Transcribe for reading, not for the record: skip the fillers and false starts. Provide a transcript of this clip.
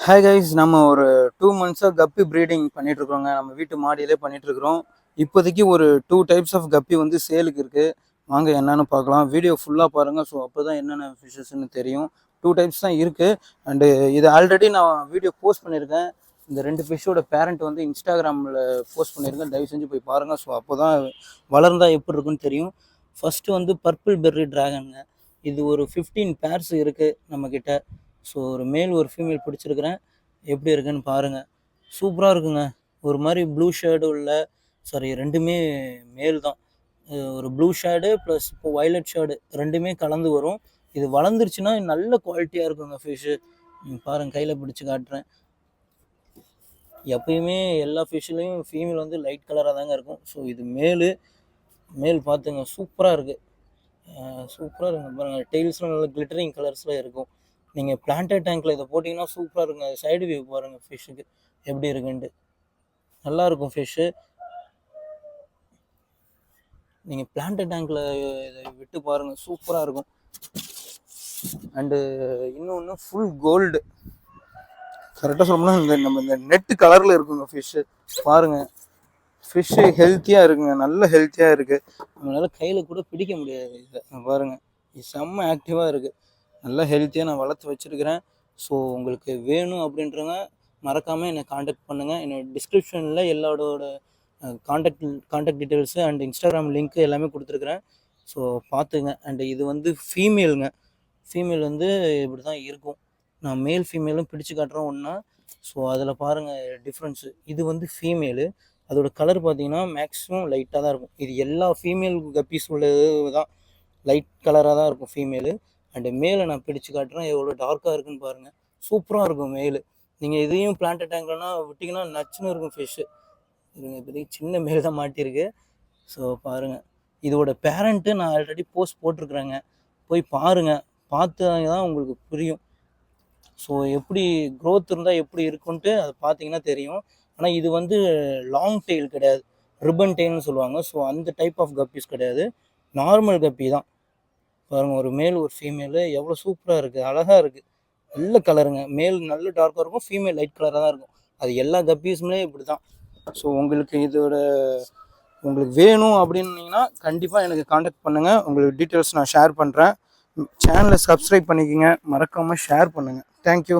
Hi guys, நம்ம ஒரு 2 மந்த்ஸாக கப்பி ப்ரீடிங் பண்ணிகிட்ருக்குறோங்க. நம்ம வீட்டு மாடியிலே பண்ணிகிட்ருக்குறோம். இப்போதைக்கு ஒரு 2 டைப்ஸ் ஆஃப் கப்பி வந்து சேலுக்கு இருக்குது. வாங்க என்னென்னு பார்க்கலாம். வீடியோ ஃபுல்லாக பாருங்கள். ஸோ அப்போ தான் என்னென்ன ஃபிஷஸ்ன்னு தெரியும். 2 டைப்ஸ் தான் இருக்குது. அண்டு இது ஆல்ரெடி நான் வீடியோ போஸ்ட் பண்ணியிருக்கேன். இந்த 2 ஃபிஷ்ஷோட பேரண்ட் வந்து இன்ஸ்டாகிராமில் போஸ்ட் பண்ணியிருக்கேன். தயவு செஞ்சு போய் பாருங்கள். ஸோ அப்போ தான் வளர்ந்தால் எப்படி இருக்குன்னு தெரியும். ஃபஸ்ட்டு வந்து பர்பிள் பெர்ரி ட்ராகனுங்க. இது ஒரு 15 பேர்ஸ் இருக்குது நம்மக்கிட்ட. ஸோ ஒரு மேல் ஒரு ஃபீமேல் பிடிச்சிருக்கிறேன். எப்படி இருக்குன்னு பாருங்கள். சூப்பராக இருக்குங்க. ஒரு மாதிரி ப்ளூ ஷேடு உள்ள ரெண்டுமே மேல் தான். ஒரு ப்ளூ ஷேடு ப்ளஸ் இப்போ வயலட் ஷேடு ரெண்டுமே கலந்து வரும். இது வளர்ந்துருச்சுன்னா நல்ல குவாலிட்டியாக இருக்குங்க ஃபிஷ்ஷு. பாருங்கள், கையில் பிடிச்சி காட்டுறேன். எப்பயுமே எல்லா ஃபிஷ்ஷுலேயும் ஃபீமேல் வந்து லைட் கலராக தாங்க இருக்கும். ஸோ இது மேல் பார்த்துங்க, சூப்பராக இருக்குது. சூப்பராக இருக்குங்க. பாருங்கள், டெய்ல்ஸ்லாம் நல்லா கிளிட்டரிங் கலர்ஸில் இருக்கும். நீங்கள் பிளான்டட் டேங்க்கில் இதை போட்டிங்கன்னா சூப்பராக இருக்குங்க. சைடு வியூ பாருங்கள் ஃபிஷ்ஷுக்கு எப்படி இருக்குன்ட்டு. நல்லாயிருக்கும் ஃபிஷ்ஷு. நீங்கள் பிளான்டட் டேங்க்கில் இதை விட்டு பாருங்கள், சூப்பராக இருக்கும். அண்டு இன்னொன்று ஃபுல் கோல்டு. கரெக்டாக சொல்லணும்னா இந்த நெட்டு கலரில் இருக்குங்க ஃபிஷ்ஷு. பாருங்கள், ஃபிஷ்ஷு ஹெல்த்தியாக இருக்குங்க, நல்ல ஹெல்த்தியாக இருக்குது. நம்மளால் கையில் கூட பிடிக்க முடியாது இதை. பாருங்கள், இது செம்ம ஆக்டிவாக இருக்குது. நல்லா ஹெல்த்தியாக நான் வளர்த்து வச்சுருக்கிறேன். ஸோ உங்களுக்கு வேணும் அப்படின்றவங்க மறக்காமல் என்னை காண்டாக்ட் பண்ணுங்கள். என்னோட டிஸ்கிரிப்ஷனில் எல்லாரோட contact details and Instagram link எல்லாமே கொடுத்துருக்குறேன். ஸோ பார்த்துங்க. அண்டு இது வந்து ஃபீமேலுங்க. ஃபீமேல் வந்து இப்படி தான் இருக்கும். நான் மேல் ஃபீமேலும் பிடிச்சு காட்டுறோம் ஒன்றா. ஸோ அதில் பாருங்கள் டிஃப்ரென்ஸு. இது வந்து ஃபீமேலு. அதோடய கலர் பார்த்தீங்கன்னா மேக்ஸிமம் லைட்டாக தான் இருக்கும். இது எல்லா ஃபீமேல் கப்பீஸ் உள்ளது தான் லைட் கலராக தான் இருக்கும் ஃபீமேலு. அண்டு மேலே நான் பிடிச்சு காட்டுறேன், எவ்வளோ டார்க்காக இருக்குன்னு பாருங்கள். சூப்பராக இருக்கும் மேல். நீங்கள் இதையும் பிளான்டட் டேங்க்லனா விட்டிங்கன்னா நச்சுன்னு இருக்கும் ஃபிஷ்ஷு. இதுங்க இப்போதைக்கு சின்ன மேல் தான் மாட்டியிருக்கு. ஸோ பாருங்கள், இதோட பேரண்ட்டு நான் ஆல்ரெடி போஸ்ட் போட்டிருக்குறேங்க. போய் பாருங்கள், பார்த்து தான் உங்களுக்கு புரியும். ஸோ எப்படி க்ரோத் இருந்தால் எப்படி இருக்குன்ட்டு அதை பார்த்தீங்கன்னா தெரியும். ஆனால் இது வந்து லாங் டெயில் கிடையாது, ரிப்பன் டெயில்னு சொல்லுவாங்க. ஸோ அந்த டைப் ஆஃப் கப்பீஸ் கிடையாது, நார்மல் கப்பி தான். பாருங்கள், ஒரு மேல் ஒரு ஃபீமேலு எவ்வளோ சூப்பராக இருக்குது, அழகாக இருக்குது. நல்ல கலருங்க. மேல் நல்ல டார்க்காக இருக்கும், ஃபீமேல் லைட் கலராக தான் இருக்கும். அது எல்லா கப்பீஸுமே இப்படி தான். ஸோ உங்களுக்கு வேணும் அப்படின்னீங்கன்னா கண்டிப்பாக எனக்கு காண்டாக்ட் பண்ணுங்கள். உங்களுக்கு டீட்டெயில்ஸ் நான் ஷேர் பண்ணுறேன். சேனலை சப்ஸ்கிரைப் பண்ணிக்கோங்க, மறக்காமல் ஷேர் பண்ணுங்கள். தேங்க்யூ.